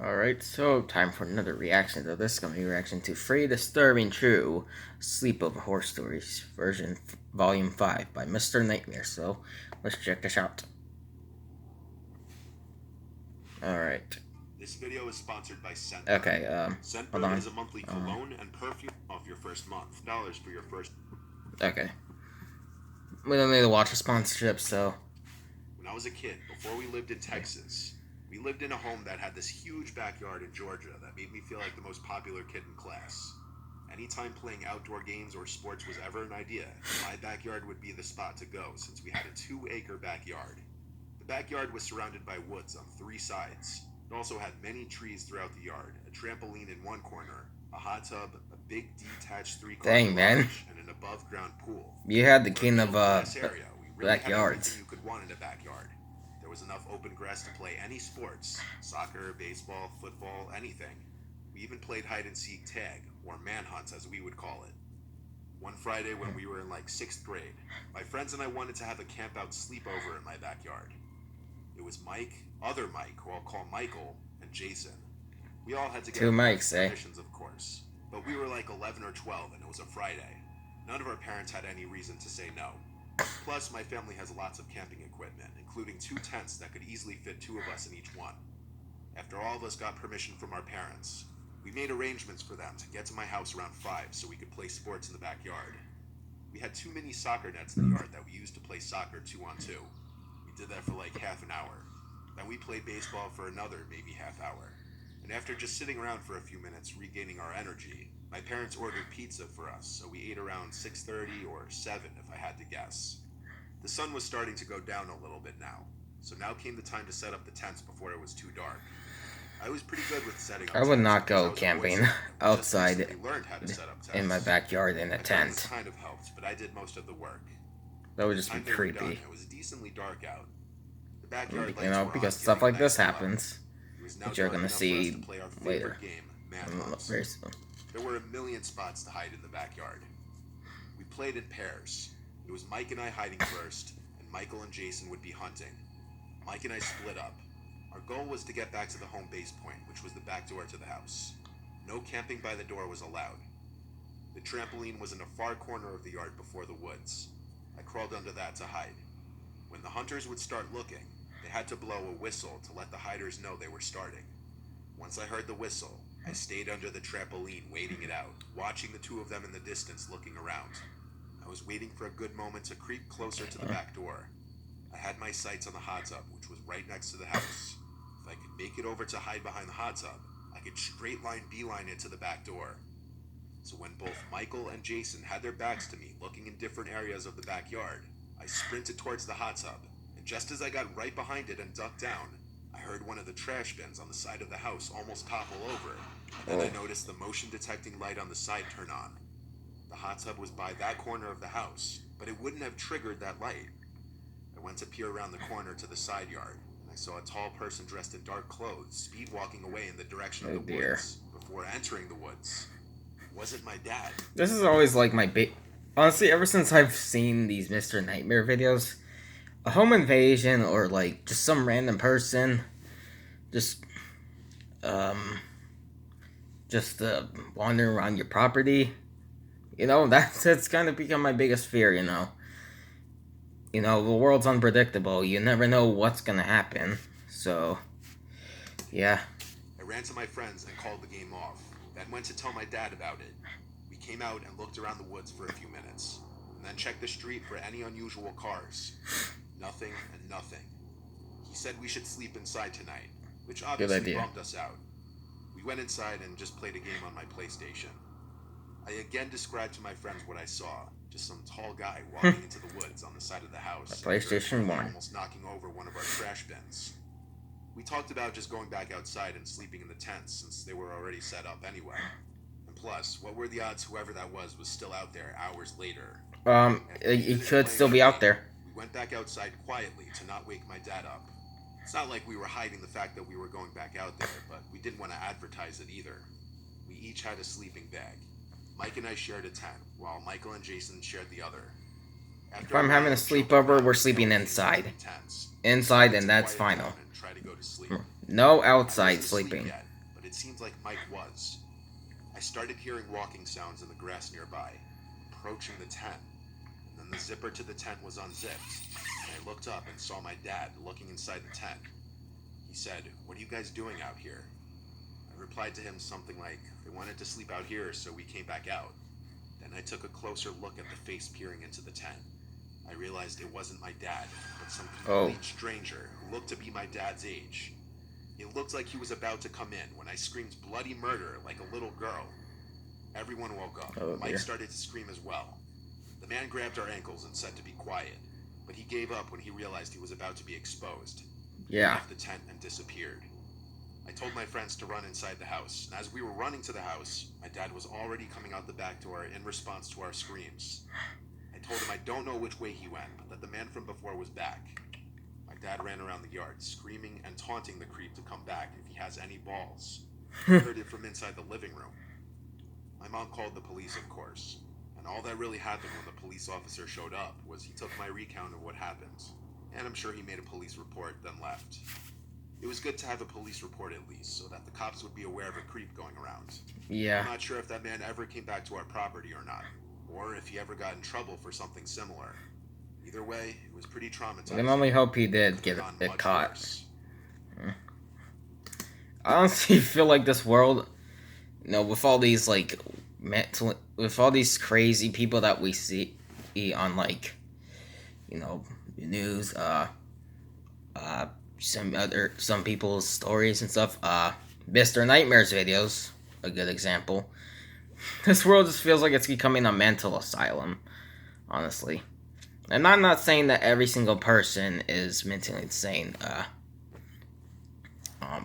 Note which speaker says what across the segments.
Speaker 1: Alright, so time for another reaction to this. Gonna be reaction to Free Disturbing True Sleepover Horror Stories version Volume 5 by Mr. Nightmare. So let's check this out. Alright.
Speaker 2: This video is sponsored by Scent.
Speaker 1: Okay, hold on.
Speaker 2: Is a monthly cologne and perfume off your first month. $1 for your first.
Speaker 1: Okay. We don't need to watch a sponsorship, so.
Speaker 2: When I was a kid, before we lived in Texas, we lived in a home that had this huge backyard in Georgia that made me feel like the most popular kid in class. Anytime playing outdoor games or sports was ever an idea, my backyard would be the spot to go since we had a 2-acre backyard. The backyard was surrounded by woods on 3 sides. It also had many trees throughout the yard, a trampoline in one corner, a hot tub, a big detached 3-car garage, and an above-ground pool.
Speaker 1: You had the king of
Speaker 2: area. We really
Speaker 1: backyards.
Speaker 2: Had you could want in a backyard. There was enough open grass to play any sports: soccer, baseball, football, anything. We even played hide-and-seek tag, or manhunt as we would call it. One Friday when we were in like 6th grade, my friends and I wanted to have a camp-out sleepover in my backyard. It was Mike, other Mike, who I'll call Michael, and Jason. We all had to get
Speaker 1: 2 Mikes,
Speaker 2: permissions, of course. But we were like 11 or 12, and it was a Friday. None of our parents had any reason to say no. Plus, my family has lots of camping equipment, including 2 tents that could easily fit 2 of us in each one. After all of us got permission from our parents, we made arrangements for them to get to my house around 5 so we could play sports in the backyard. We had 2 mini soccer nets in the yard that we used to play soccer 2-on-2. We did that for like half an hour. Then we played baseball for another maybe half hour. And after just sitting around for a few minutes regaining our energy, my parents ordered pizza for us, so we ate around 6:30 or 7 if I had to guess. The sun was starting to go down a little bit now, so now came the time to set up the tents before it was too dark. I was pretty good with setting up
Speaker 1: I would not go camping outside in my backyard in a tent.
Speaker 2: Kind of helped, but I did most of the work.
Speaker 1: That would just be creepy.
Speaker 2: It was decently dark out. The backyard,
Speaker 1: you know, because stuff like this happens, which you're gonna see later. Very soon.
Speaker 2: There were a million spots to hide in the backyard. We played in pairs. It was Mike and I hiding first, and Michael and Jason would be hunting. Mike and I split up. Our goal was to get back to the home base point, which was the back door to the house. No camping by the door was allowed. The trampoline was in a far corner of the yard before the woods. I crawled under that to hide. When the hunters would start looking, they had to blow a whistle to let the hiders know they were starting. Once I heard the whistle, I stayed under the trampoline waiting it out, watching the 2 of them in the distance looking around. I was waiting for a good moment to creep closer to the back door. I had my sights on the hot tub, which was right next to the house. If I could make it over to hide behind the hot tub, I could straight line beeline it to the back door. So when both Michael and Jason had their backs to me, looking in different areas of the backyard, I sprinted towards the hot tub, and just as I got right behind it and ducked down, I heard one of the trash bins on the side of the house almost topple over, and then I noticed the motion detecting light on the side turn on. The hot tub was by that corner of the house, but it wouldn't have triggered that light. I went to peer around the corner to the side yard, and I saw a tall person dressed in dark clothes speed walking away in the direction of the woods before entering the woods. It wasn't my dad.
Speaker 1: This is always like my honestly, ever since I've seen these Mr. Nightmare videos, a home invasion or like just some random person just wandering around your property, you know, that's kind of become my biggest fear. You know, the world's unpredictable. You never know what's gonna happen. So yeah,
Speaker 2: I ran to my friends and called the game off, then went to tell my dad about it. We came out and looked around the woods for a few minutes, and then checked the street for any unusual cars. Nothing and nothing. He said we should sleep inside tonight, which obviously bumped us out. We went inside and just played a game on my PlayStation. I again described to my friends what I saw, just some tall guy walking into the woods on the side of the house.
Speaker 1: PlayStation 1.
Speaker 2: Almost knocking over one of our trash bins. We talked about just going back outside and sleeping in the tents since they were already set up anyway. And plus, what were the odds whoever that was still out there hours later?
Speaker 1: It could still be out there.
Speaker 2: We went back outside quietly to not wake my dad up. It's not like we were hiding the fact that we were going back out there, but we didn't want to advertise it either. We each had a sleeping bag. Mike and I shared a tent, while Michael and Jason shared the other.
Speaker 1: If I'm having a sleepover, we're sleeping inside. Inside, and that's final. No outside sleeping.
Speaker 2: it seemed like Mike was. I started hearing walking sounds in the grass nearby, approaching the tent, and then the zipper to the tent was unzipped, and I looked up and saw my dad looking inside the tent. He said, "What are you guys doing out here?" I replied to him something like, "They wanted to sleep out here, so we came back out." Then I took a closer look at the face peering into the tent. I realized it wasn't my dad, but some
Speaker 1: Oh.
Speaker 2: complete stranger who looked to be my dad's age. It looked like he was about to come in when I screamed bloody murder like a little girl. Everyone woke up.
Speaker 1: Oh,
Speaker 2: Mike
Speaker 1: dear.
Speaker 2: started to scream as well. The man grabbed our ankles and said to be quiet, but he gave up when he realized he was about to be exposed. He
Speaker 1: Yeah.
Speaker 2: left the tent and disappeared. I told my friends to run inside the house, and as we were running to the house, my dad was already coming out the back door in response to our screams. I told him I don't know which way he went, but that the man from before was back. My dad ran around the yard, screaming and taunting the creep to come back if he has any balls. I heard it from inside the living room. My mom called the police, of course, and all that really happened when the police officer showed up was he took my recount of what happened, and I'm sure he made a police report, then left. It was good to have a police report at least, so that the cops would be aware of a creep going around.
Speaker 1: Yeah.
Speaker 2: I'm not sure if that man ever came back to our property or not, or if he ever got in trouble for something similar. Either way, it was pretty traumatizing.
Speaker 1: I can only hope he did get
Speaker 2: Gone
Speaker 1: it
Speaker 2: much
Speaker 1: caught.
Speaker 2: worse.
Speaker 1: I honestly feel like this world, with all these with all these crazy people that we see on news, some people's stories and stuff, Mr. Nightmare's videos, a good example. This world just feels like it's becoming a mental asylum, honestly. And I'm not saying that every single person is mentally insane,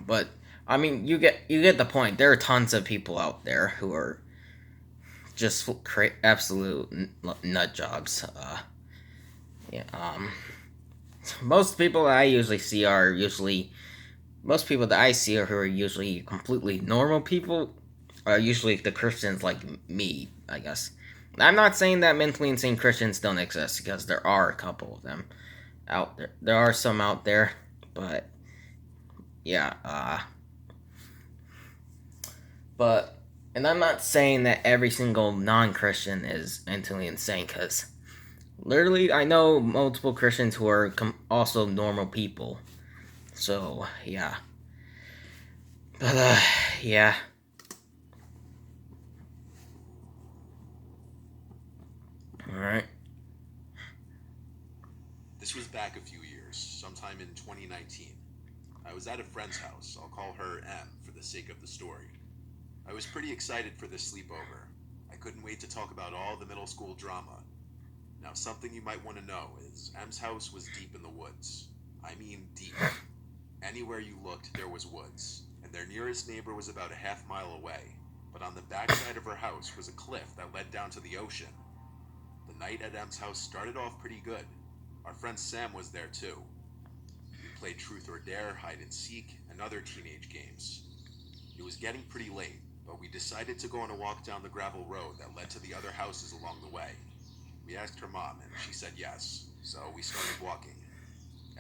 Speaker 1: but I mean, you get the point. There are tons of people out there who are just absolute nut jobs. Yeah. Most people that I see who are usually completely normal people are usually the Christians like me, I guess. I'm not saying that mentally insane Christians don't exist, because there are a couple of them out there. There are some out there, but yeah, and I'm not saying that every single non-Christian is mentally insane, because literally I know multiple Christians who are also normal people. So, yeah. But, yeah. Alright.
Speaker 2: This was back a few years, sometime in 2019. I was at a friend's house. I'll call her M for the sake of the story. I was pretty excited for this sleepover. I couldn't wait to talk about all the middle school drama. Now, something you might want to know is M's house was deep in the woods. I mean deep. Anywhere you looked, there was woods, and their nearest neighbor was about a half-mile away. But on the backside of her house was a cliff that led down to the ocean. The night at M's house started off pretty good. Our friend Sam was there too. We played Truth or Dare, Hide and Seek, and other teenage games. It was getting pretty late, but we decided to go on a walk down the gravel road that led to the other houses along the way. We asked her mom, and she said yes, so we started walking.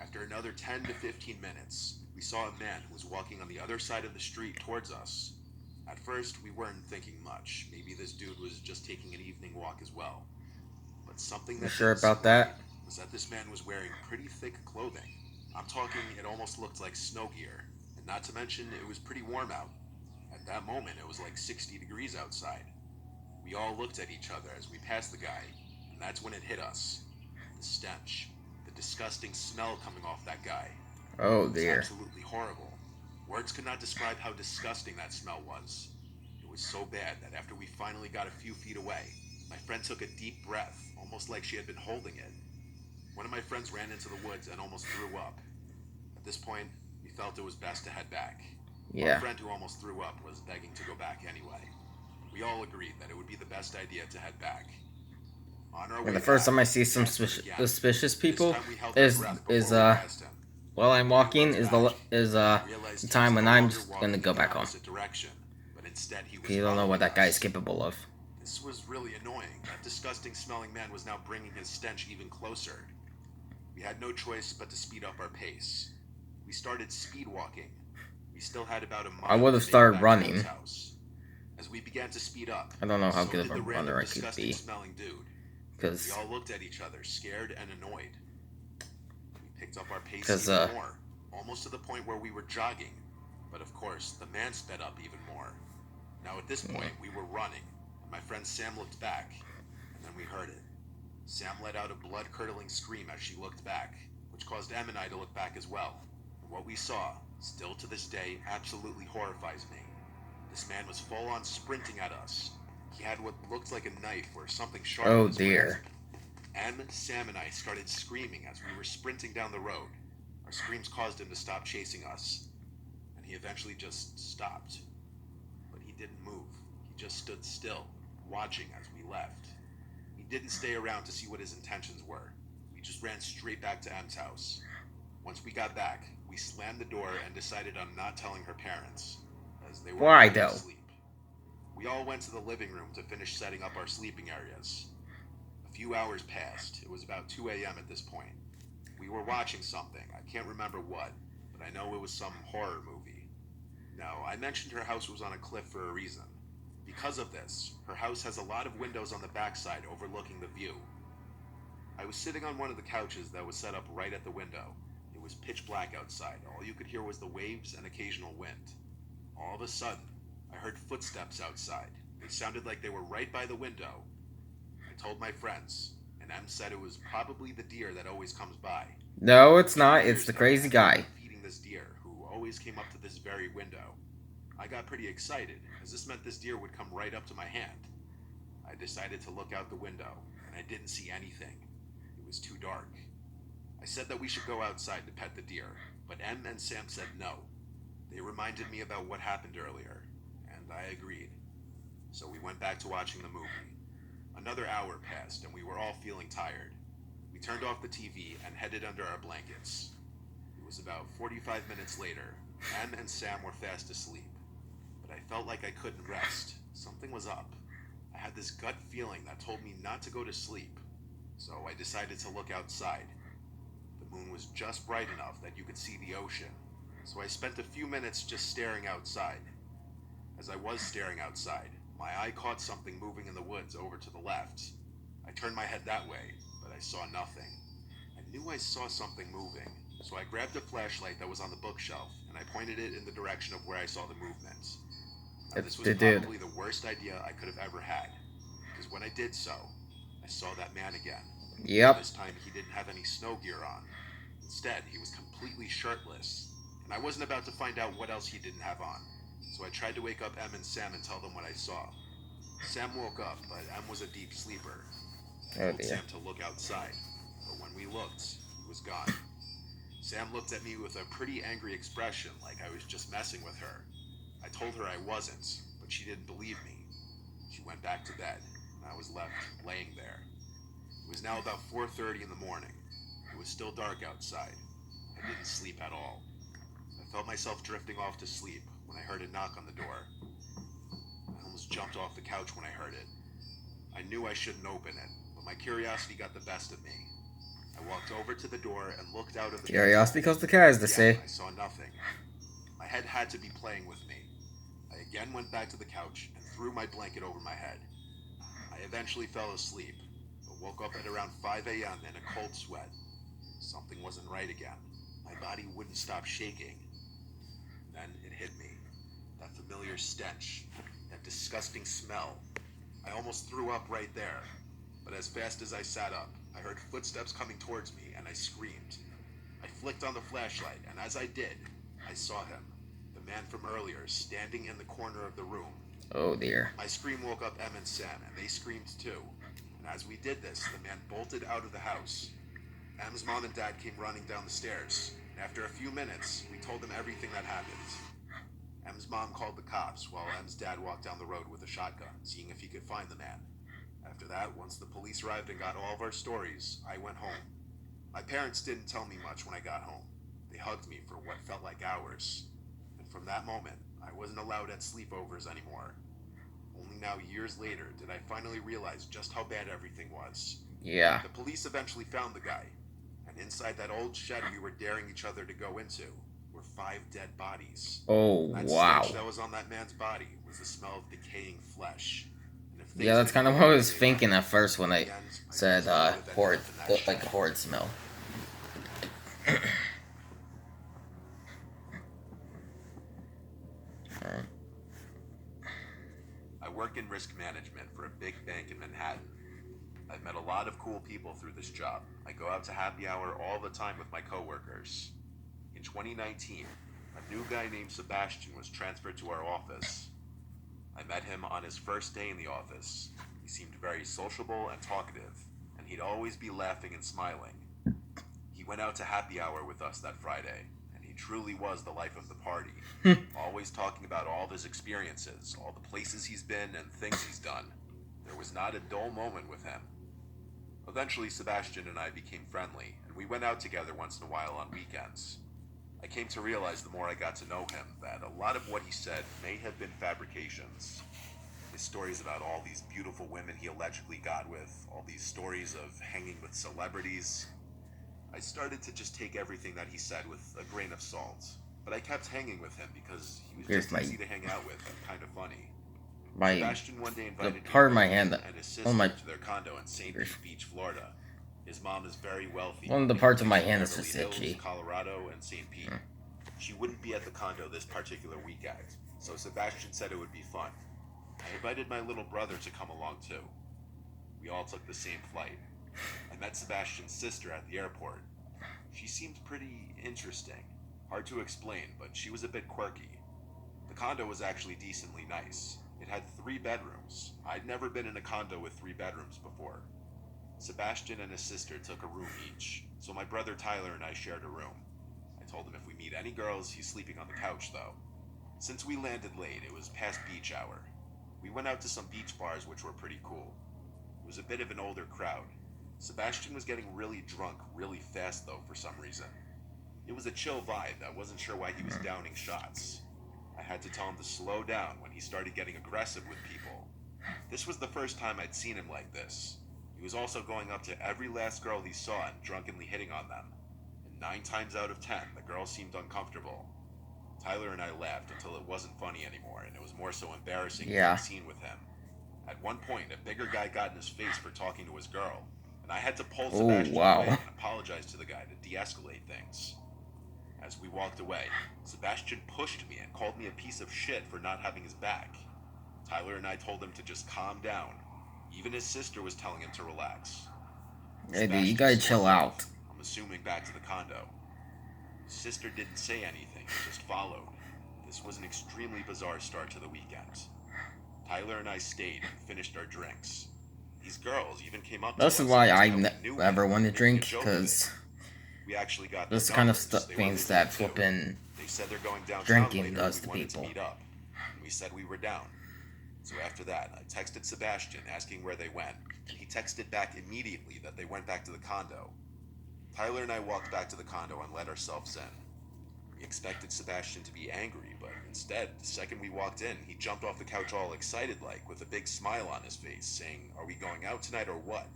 Speaker 2: After another 10 to 15 minutes, we saw a man who was walking on the other side of the street towards us. At first, we weren't thinking much. Maybe this dude was just taking an evening walk as well. But something that
Speaker 1: Sure
Speaker 2: didn't
Speaker 1: about
Speaker 2: seem
Speaker 1: that?
Speaker 2: right was that this man was wearing pretty thick clothing. I'm talking, it almost looked like snow gear. And not to mention, it was pretty warm out. At that moment, it was like 60 degrees outside. We all looked at each other as we passed the guy, and that's when it hit us. The stench. The disgusting smell coming off that guy.
Speaker 1: Oh,
Speaker 2: It was
Speaker 1: dear.
Speaker 2: absolutely horrible. Words could not describe how disgusting that smell was. It was so bad that after we finally got a few feet away, my friend took a deep breath, almost like she had been holding it. One of my friends ran into the woods and almost threw up. At this point, we felt it was best to head back. Our
Speaker 1: Yeah.
Speaker 2: friend who almost threw up was begging to go back anyway. We all agreed that it would be the best idea to head back. On our way
Speaker 1: And the first
Speaker 2: back,
Speaker 1: time I see
Speaker 2: we
Speaker 1: some
Speaker 2: passed him again.
Speaker 1: suspicious
Speaker 2: This
Speaker 1: people
Speaker 2: time we held our
Speaker 1: is
Speaker 2: breath
Speaker 1: is
Speaker 2: before we passed him.
Speaker 1: while I'm walking
Speaker 2: When we
Speaker 1: is
Speaker 2: looked
Speaker 1: the
Speaker 2: back, we realized
Speaker 1: the
Speaker 2: he
Speaker 1: time
Speaker 2: was
Speaker 1: when
Speaker 2: no
Speaker 1: I'm
Speaker 2: longer
Speaker 1: just
Speaker 2: walking
Speaker 1: gonna go
Speaker 2: in the
Speaker 1: back home.
Speaker 2: opposite direction, but instead he was
Speaker 1: You don't know what
Speaker 2: following
Speaker 1: that guy is
Speaker 2: us.
Speaker 1: capable of.
Speaker 2: This was really annoying. That disgusting smelling man was now bringing his stench even closer. We had no choice but to speed up our pace. We started speed walking. We still had about a
Speaker 1: I
Speaker 2: mile
Speaker 1: would
Speaker 2: to
Speaker 1: have
Speaker 2: make it
Speaker 1: started
Speaker 2: back to M's
Speaker 1: running.
Speaker 2: house. As we began to speed up,
Speaker 1: I don't know how
Speaker 2: so
Speaker 1: good of
Speaker 2: did
Speaker 1: a
Speaker 2: the random
Speaker 1: runner I could
Speaker 2: disgusting
Speaker 1: be.
Speaker 2: smelling dude. We
Speaker 1: Because,
Speaker 2: all looked at each other, scared and annoyed. We picked up our pace
Speaker 1: because,
Speaker 2: even more, almost to the point where we were jogging. But of course, the man sped up even more. Now at this point, we were running, and my friend Sam looked back, and then we heard it. Sam let out a blood-curdling scream as she looked back, which caused Em and I to look back as well. And what we saw, still to this day, absolutely horrifies me. This man was full-on sprinting at us. He had what looked like a knife or something sharp
Speaker 1: oh
Speaker 2: in his grip.
Speaker 1: dear.
Speaker 2: Em, Sam, and I started screaming as we were sprinting down the road. Our screams caused him to stop chasing us, and he eventually just stopped. But he didn't move. He just stood still, watching as we left. He didn't stay around to see what his intentions were. We just ran straight back to Em's house. Once we got back, we slammed the door and decided on not telling her parents, as they were
Speaker 1: Why
Speaker 2: already
Speaker 1: though?
Speaker 2: asleep. We all went to the living room to finish setting up our sleeping areas. A few hours passed. It was about 2 a.m. at this point. We were watching something. I can't remember what, but I know it was some horror movie. Now, I mentioned her house was on a cliff for a reason. Because of this, her house has a lot of windows on the backside overlooking the view. I was sitting on one of the couches that was set up right at the window. It was pitch black outside. All you could hear was the waves and occasional wind. All of a sudden, I heard footsteps outside. They sounded like they were right by the window. I told my friends, and Em said it was probably the deer that always comes by.
Speaker 1: No, it's not.
Speaker 2: 2
Speaker 1: It's
Speaker 2: years
Speaker 1: the
Speaker 2: now,
Speaker 1: crazy
Speaker 2: I've
Speaker 1: guy.
Speaker 2: been feeding this deer, who always came up to this very window. I got pretty excited, as this meant this deer would come right up to my hand. I decided to look out the window, and I didn't see anything. It was too dark. I said that we should go outside to pet the deer, but Em and Sam said no. They reminded me about what happened earlier, and I agreed. So we went back to watching the movie. Another hour passed, and we were all feeling tired. We turned off the TV and headed under our blankets. It was about 45 minutes later. Em and Sam were fast asleep, but I felt like I couldn't rest. Something was up. I had this gut feeling that told me not to go to sleep, so I decided to look outside. The moon was just bright enough that you could see the ocean, so I spent a few minutes just staring outside. As I was staring outside, my eye caught something moving in the woods over to the left. I turned my head that way, but I saw nothing. I knew I saw something moving, so I grabbed a flashlight that was on the bookshelf and I pointed it in the direction of where I saw the movement. Now,
Speaker 1: It's
Speaker 2: this was
Speaker 1: the dude.
Speaker 2: probably the worst idea I could have ever had, because when I did so, I saw that man again.
Speaker 1: Yep.
Speaker 2: This time he didn't have any snow gear on. Instead, he was completely shirtless, and I wasn't about to find out what else he didn't have on. So I tried to wake up Em and Sam and tell them what I saw. Sam woke up, but Em was a deep sleeper. I
Speaker 1: Oh
Speaker 2: told
Speaker 1: dear.
Speaker 2: Sam to look outside, but when we looked, he was gone. Sam looked at me with a pretty angry expression, like I was just messing with her. I told her I wasn't, but she didn't believe me. She went back to bed, and I was left laying there. It was now about 4:30 in the morning. It was still dark outside. I didn't sleep at all. I felt myself drifting off to sleep when I heard a knock on the door. I almost jumped off the couch when I heard it. I knew I shouldn't open it, but my curiosity got the best of me. I walked over to the door and looked out of the
Speaker 1: Curiosity because the cars, they
Speaker 2: Again,
Speaker 1: say.
Speaker 2: I saw nothing. My head had to be playing with me. I again went back to the couch and threw my blanket over my head. I eventually fell asleep, but woke up at around 5 a.m. in a cold sweat. Something wasn't right again. My body wouldn't stop shaking. Then it hit me. That familiar stench. That disgusting smell. I almost threw up right there. But as fast as I sat up, I heard footsteps coming towards me and I screamed. I flicked on the flashlight, and as I did, I saw him. The man from earlier, standing in the corner of the room.
Speaker 1: Oh dear.
Speaker 2: My scream woke up Em and Sam, and they screamed too. And as we did this, the man bolted out of the house. Em's mom and dad came running down the stairs, and after a few minutes, we told them everything that happened. Em's mom called the cops, while Em's dad walked down the road with a shotgun, seeing if he could find the man. After that, once the police arrived and got all of our stories, I went home. My parents didn't tell me much when I got home. They hugged me for what felt like hours. And from that moment, I wasn't allowed at sleepovers anymore. Only now, years later, did I finally realize just how bad everything was.
Speaker 1: Yeah.
Speaker 2: The police eventually found the guy, and inside that old shed we were daring each other to go into were 5 dead bodies.
Speaker 1: Oh,
Speaker 2: That stench
Speaker 1: wow.
Speaker 2: that was on that man's body was the smell of decaying flesh. And if
Speaker 1: Yeah,
Speaker 2: things
Speaker 1: that's
Speaker 2: didn't
Speaker 1: kind of
Speaker 2: go
Speaker 1: what I
Speaker 2: the way
Speaker 1: was
Speaker 2: they
Speaker 1: thinking
Speaker 2: left,
Speaker 1: at first when
Speaker 2: in
Speaker 1: I
Speaker 2: the end, my
Speaker 1: said,
Speaker 2: cousin would have ended
Speaker 1: horrid,
Speaker 2: up in that
Speaker 1: like a
Speaker 2: shack.
Speaker 1: horrid smell. Alright.
Speaker 2: I work in risk management for a big bank in Manhattan. I've met a lot of cool people through this job. I go out to happy hour all the time with my coworkers. In 2019, a new guy named Sebastian was transferred to our office. I met him on his first day in the office. He seemed very sociable and talkative, and he'd always be laughing and smiling. He went out to happy hour with us that Friday, and he truly was the life of the party. Always talking about all of his experiences, all the places he's been, and things he's done. There was not a dull moment with him. Eventually, Sebastian and I became friendly, and we went out together once in a while on weekends. I came to realize the more I got to know him that a lot of what he said may have been fabrications. His stories about all these beautiful women he allegedly got with, all these stories of hanging with celebrities. I started to just take everything that he said with a grain of salt. But I kept hanging with him because he was
Speaker 1: Here's
Speaker 2: just
Speaker 1: my,
Speaker 2: easy to hang out with and kind of funny.
Speaker 1: my,
Speaker 2: Sebastian one day
Speaker 1: the
Speaker 2: invited me,
Speaker 1: part of my
Speaker 2: him
Speaker 1: hand that,
Speaker 2: and his
Speaker 1: one of my
Speaker 2: sister to their condo in St.
Speaker 1: fingers.
Speaker 2: Pete Beach, Florida. His mom is very wealthy.
Speaker 1: One of the
Speaker 2: and
Speaker 1: parts of my
Speaker 2: lives in
Speaker 1: hand is
Speaker 2: Beverly
Speaker 1: just
Speaker 2: Hills,
Speaker 1: itchy.
Speaker 2: Colorado, and St. Pete. She wouldn't be at the condo this particular weekend, so Sebastian said it would be fun. I invited my little brother to come along too. We all took the same flight. I met Sebastian's sister at the airport. She seemed pretty interesting. Hard to explain, but she was a bit quirky. The condo was actually decently nice. It had 3 bedrooms. I'd never been in a condo with 3 bedrooms before. Sebastian and his sister took a room each, so my brother Tyler and I shared a room. I told him if we meet any girls, he's sleeping on the couch though. Since we landed late, it was past beach hour. We went out to some beach bars which were pretty cool. It was a bit of an older crowd. Sebastian was getting really drunk really fast though for some reason. It was a chill vibe. I wasn't sure why he was downing shots. I had to tell him to slow down when he started getting aggressive with people. This was the first time I'd seen him like this. He was also going up to every last girl he saw and drunkenly hitting on them. And 9 times out of 10, the girls seemed uncomfortable. Tyler and I laughed until it wasn't funny anymore, and it was more so embarrassing
Speaker 1: Yeah.
Speaker 2: being seen with him. At one point, a bigger guy got in his face for talking to his girl, and I had to pull
Speaker 1: Oh,
Speaker 2: Sebastian
Speaker 1: wow.
Speaker 2: away and apologize to the guy to de-escalate things. As we walked away, Sebastian pushed me and called me a piece of shit for not having his back. Tyler and I told him to just calm down. Even his sister was telling him to relax.
Speaker 1: Hey, dude, you
Speaker 2: Sebastian
Speaker 1: gotta
Speaker 2: stormed
Speaker 1: chill
Speaker 2: off,
Speaker 1: out.
Speaker 2: I'm assuming back to the condo. His sister didn't say anything, just followed. This was an extremely bizarre start to the weekend. Tyler and I stayed and finished our drinks. These girls even came up to us
Speaker 1: This is
Speaker 2: and
Speaker 1: why
Speaker 2: asked
Speaker 1: I
Speaker 2: how we knew
Speaker 1: never
Speaker 2: him,
Speaker 1: want to
Speaker 2: making a
Speaker 1: drink,
Speaker 2: joke of it.
Speaker 1: because
Speaker 2: We actually got
Speaker 1: this
Speaker 2: their
Speaker 1: kind of
Speaker 2: numbers. They were
Speaker 1: things
Speaker 2: visiting
Speaker 1: that
Speaker 2: too.
Speaker 1: flipping
Speaker 2: They said they're going downtown
Speaker 1: drinking
Speaker 2: later
Speaker 1: does
Speaker 2: and
Speaker 1: to
Speaker 2: we wanted
Speaker 1: people.
Speaker 2: to meet up. And we said we were down. So after that, I texted Sebastian asking where they went, and he texted back immediately that they went back to the condo. Tyler and I walked back to the condo and let ourselves in. We expected Sebastian to be angry, but instead, the second we walked in, he jumped off the couch all excited like, with a big smile on his face, saying, "Are we going out tonight or what?"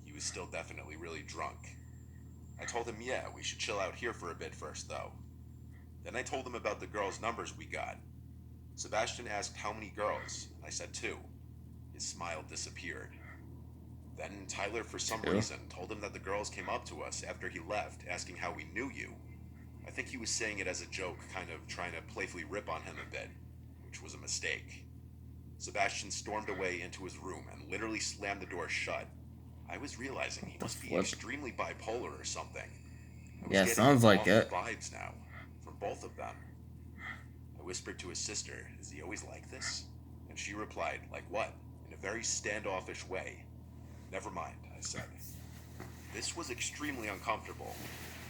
Speaker 2: He was still definitely really drunk. I told him, yeah, we should chill out here for a bit first though. Then I told him about the girls' numbers we got. Sebastian asked how many girls, and I said 2. His smile disappeared. Then Tyler, for some
Speaker 1: 2?
Speaker 2: reason, told him that the girls came up to us after he left, asking how we knew you. I think he was saying it as a joke, kind of trying to playfully rip on him a bit, which was a mistake. Sebastian stormed away into his room and literally slammed the door shut. I was realizing he must be
Speaker 1: flip?
Speaker 2: extremely bipolar or something. I was
Speaker 1: Yeah,
Speaker 2: getting
Speaker 1: sounds like
Speaker 2: awful
Speaker 1: it.
Speaker 2: vibes now, from both of them. I whispered to his sister, "Is he always like this?" And she replied, "Like what?" in a very standoffish way. "Never mind," I said. This was extremely uncomfortable.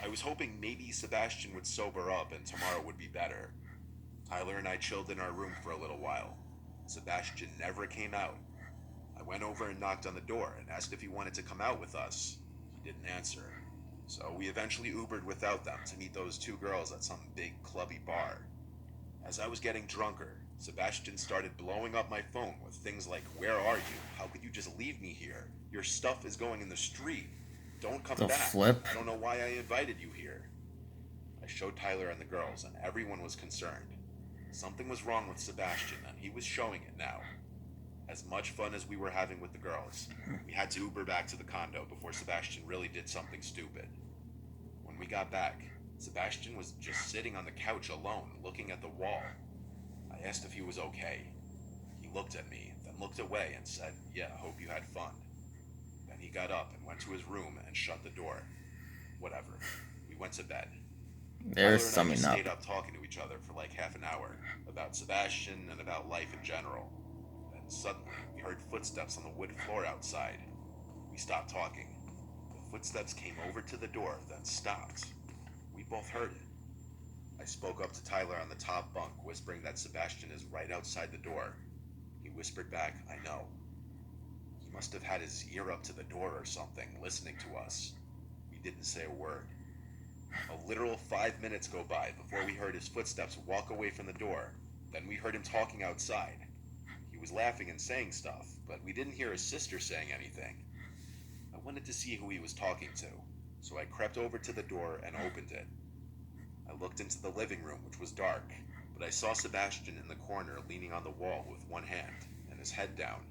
Speaker 2: I was hoping maybe Sebastian would sober up and tomorrow would be better. Tyler and I chilled in our room for a little while. Sebastian never came out. I went over and knocked on the door and asked if he wanted to come out with us. He didn't answer. So we eventually Ubered without them to meet those 2 girls at some big clubby bar. As I was getting drunker, Sebastian started blowing up my phone with things like, "Where are you? How could you just leave me here? Your stuff is going in the street. Don't come
Speaker 1: The
Speaker 2: back.
Speaker 1: flip?
Speaker 2: I don't know why I invited you here." I I showed Tyler and the girls, and everyone was concerned. Something was wrong with Sebastian, and he was showing it now. As much fun as we were having with the girls, we had to Uber back to the condo before Sebastian really did something stupid. When we got back, Sebastian was just sitting on the couch alone, looking at the wall. I asked if he was okay. He looked at me, then looked away and said, "Yeah, hope you had fun." Then he got up and went to his room and shut the door. Whatever. We went to bed.
Speaker 1: There's
Speaker 2: Tyler and I
Speaker 1: summing
Speaker 2: just
Speaker 1: up.
Speaker 2: stayed up talking to each other for like half an hour about Sebastian and about life in general. Then suddenly, we heard footsteps on the wood floor outside. We stopped talking. The footsteps came over to the door, then stopped. We both heard it. I spoke up to Tyler on the top bunk, whispering that Sebastian is right outside the door. He whispered back, "I know." He must have had his ear up to the door or something, listening to us. We didn't say a word. A literal 5 minutes go by before we heard his footsteps walk away from the door. Then we heard him talking outside. He was laughing and saying stuff, but we didn't hear his sister saying anything. I wanted to see who he was talking to, so I crept over to the door and opened it. I looked into the living room, which was dark, but I saw Sebastian in the corner leaning on the wall with one hand and his head down.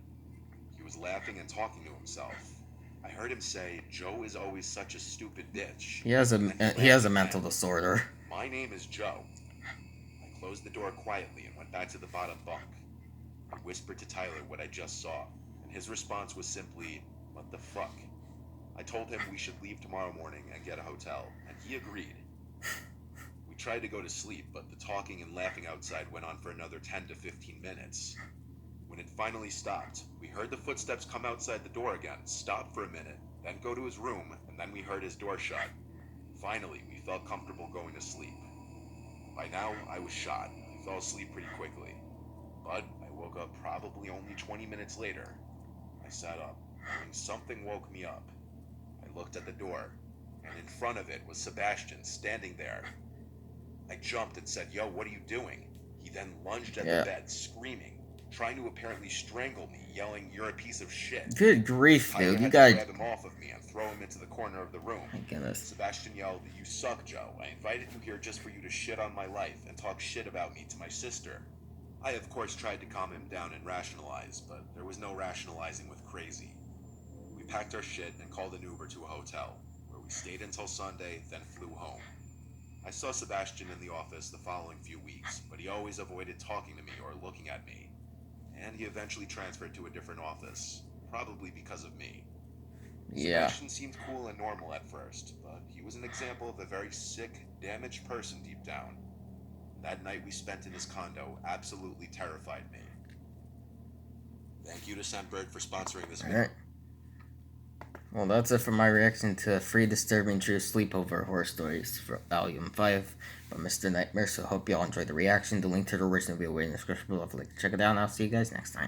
Speaker 2: He was laughing and talking to himself. I heard him say, "Joe is always such a stupid bitch."
Speaker 1: He has
Speaker 2: And then
Speaker 1: he has
Speaker 2: laughed
Speaker 1: a
Speaker 2: again.
Speaker 1: mental disorder.
Speaker 2: "My name is Joe." I closed the door quietly and went back to the bottom bunk. I whispered to Tyler what I just saw, and his response was simply, "What the fuck?" I told him we should leave tomorrow morning and get a hotel, and he agreed. We tried to go to sleep, but the talking and laughing outside went on for another 10 to 15 minutes. When it finally stopped, we heard the footsteps come outside the door again, stop for a minute, then go to his room, and then we heard his door shut. Finally, we felt comfortable going to sleep. By now, I was shot. I fell asleep pretty quickly. But I woke up probably only 20 minutes later. I sat up, knowing something woke me up. I looked at the door, and in front of it was Sebastian standing there. I jumped and said, "Yo, what are you doing?" He then lunged at
Speaker 1: Yeah.
Speaker 2: the bed, screaming, trying to apparently strangle me, yelling, "You're a piece of shit."
Speaker 1: Good grief,
Speaker 2: Tyler
Speaker 1: dude. You
Speaker 2: had to
Speaker 1: gotta.
Speaker 2: grab him off of me and throw him into the corner of the room.
Speaker 1: My goodness.
Speaker 2: Sebastian yelled, "You suck, Joe. I invited you here just for you to shit on my life and talk shit about me to my sister." I, of course, tried to calm him down and rationalize, but there was no rationalizing with crazy. We packed our shit and called an Uber to a hotel, where we stayed until Sunday, then flew home. I saw Sebastian in the office the following few weeks, but he always avoided talking to me or looking at me. And he eventually transferred to a different office, probably because of me.
Speaker 1: Yeah.
Speaker 2: Sebastian seemed cool and normal at first, but he was an example of a very sick, damaged person deep down. That night we spent in his condo absolutely terrified me. Thank you to Scentbird for sponsoring this video.
Speaker 1: Alright. Well, that's it for my reaction to Free Disturbing True Sleepover Horror Stories for Volume 5 by Mr. Nightmare. So I hope y'all enjoyed the reaction. The link to the original video will be in the description below if you'd like to check it out, and I'll see you guys next time.